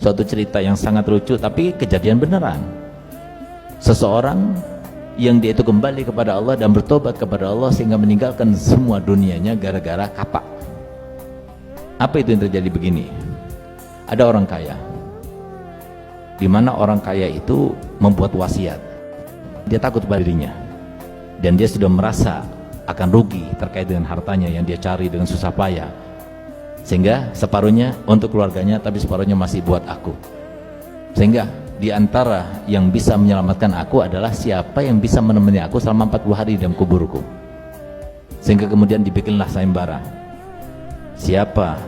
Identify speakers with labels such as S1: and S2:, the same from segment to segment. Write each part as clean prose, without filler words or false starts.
S1: suatu cerita yang sangat lucu tapi kejadian beneran. Seseorang yang dia itu kembali kepada Allah dan bertobat kepada Allah sehingga meninggalkan semua dunianya gara-gara kapak. Apa itu yang terjadi begini? Ada orang kaya, di mana orang kaya itu membuat wasiat. Dia takut pada dirinya dan dia sudah merasa akan rugi terkait dengan hartanya yang dia cari dengan susah payah, sehingga separuhnya untuk keluarganya tapi separuhnya masih buat aku. Sehingga di antara yang bisa menyelamatkan aku adalah siapa yang bisa menemani aku selama 40 hari dalam kuburku. Sehingga kemudian dibikinlah sayembara, siapa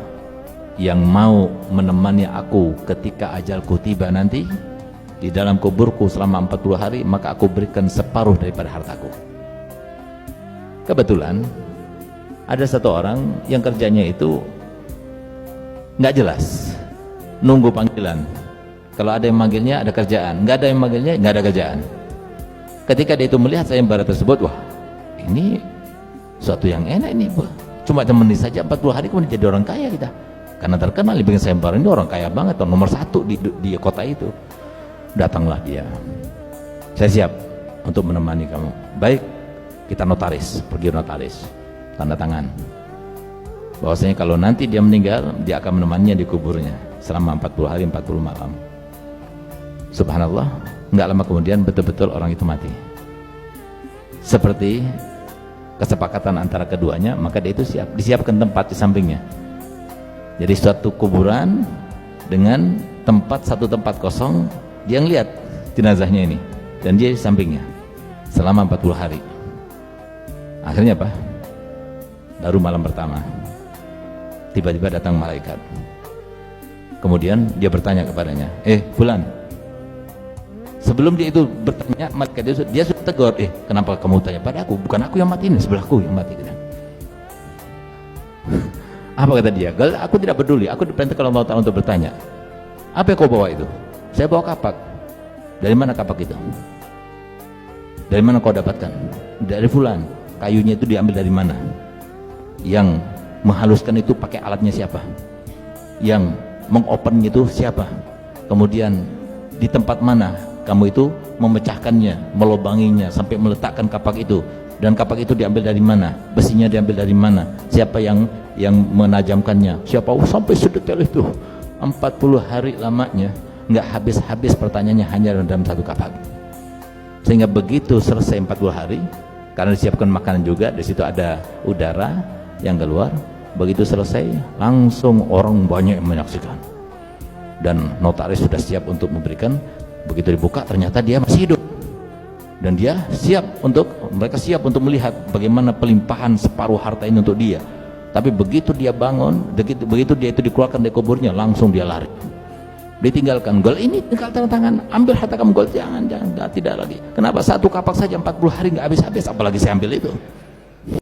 S1: yang mau menemani aku ketika ajalku tiba nanti di dalam kuburku selama 40 hari, maka aku berikan separuh daripada hartaku. Kebetulan ada satu orang yang kerjanya itu nggak jelas, nunggu panggilan. Kalau ada yang manggilnya ada kerjaan, nggak ada yang manggilnya nggak ada kerjaan. Ketika dia itu melihat sayembara tersebut, wah ini suatu yang enak ini, cuma temani saja 40 hari kemudian jadi orang kaya kita, karena terkenal di bikin sayembara ini orang kaya banget, nomor 1 di kota itu. Datanglah dia, saya siap untuk menemani kamu. Baik, kita notaris, pergi notaris, tanda tangan bahwasanya kalau nanti dia meninggal, dia akan menemaninya di kuburnya selama 40 hari 40 malam. Subhanallah, nggak lama kemudian betul-betul orang itu mati. Seperti kesepakatan antara keduanya, maka dia itu disiapkan tempat di sampingnya. Jadi suatu kuburan dengan satu tempat kosong, dia ngeliat jenazahnya ini dan dia di sampingnya selama 40 hari. Akhirnya apa? Baru malam pertama tiba-tiba datang malaikat. Kemudian dia bertanya kepadanya, Fulan. Sebelum dia itu bertanya, malaikat dia sudah tegur, kenapa kamu tanya pada aku? Bukan aku yang mati, ini sebelahku yang mati. Apa kata dia? Aku tidak peduli, aku diperintahkan oleh Allah Ta'ala untuk bertanya. Apa yang kau bawa itu? Saya bawa kapak. Dari mana kapak itu? Dari mana kau dapatkan? Dari Fulan. Kayunya itu diambil dari mana? Yang menghaluskan itu pakai alatnya siapa? Yang mengopennya itu siapa? Kemudian di tempat mana kamu itu memecahkannya, melubanginya sampai meletakkan kapak itu? Dan kapak itu diambil dari mana? Besinya diambil dari mana? Siapa yang menajamkannya? Siapa? Sampai sedetail itu. 40 hari lamanya, nggak habis-habis pertanyaannya hanya dalam satu kapak. Sehingga begitu selesai 40 hari, karena disiapkan makanan juga, di situ ada udara yang keluar. Begitu selesai, langsung orang banyak yang menyaksikan. Dan notaris sudah siap untuk memberikan. Begitu dibuka, ternyata dia masih hidup. Dan mereka siap untuk melihat bagaimana pelimpahan separuh harta ini untuk dia. Tapi begitu dia bangun, begitu dia itu dikeluarkan dari kuburnya, langsung dia lari. Ditinggalkan, gol ini tinggal tanda tangan, ambil harta kamu. Gol, jangan, tidak lagi. Kenapa? Satu kapak saja 40 hari nggak habis-habis, apalagi saya ambil itu.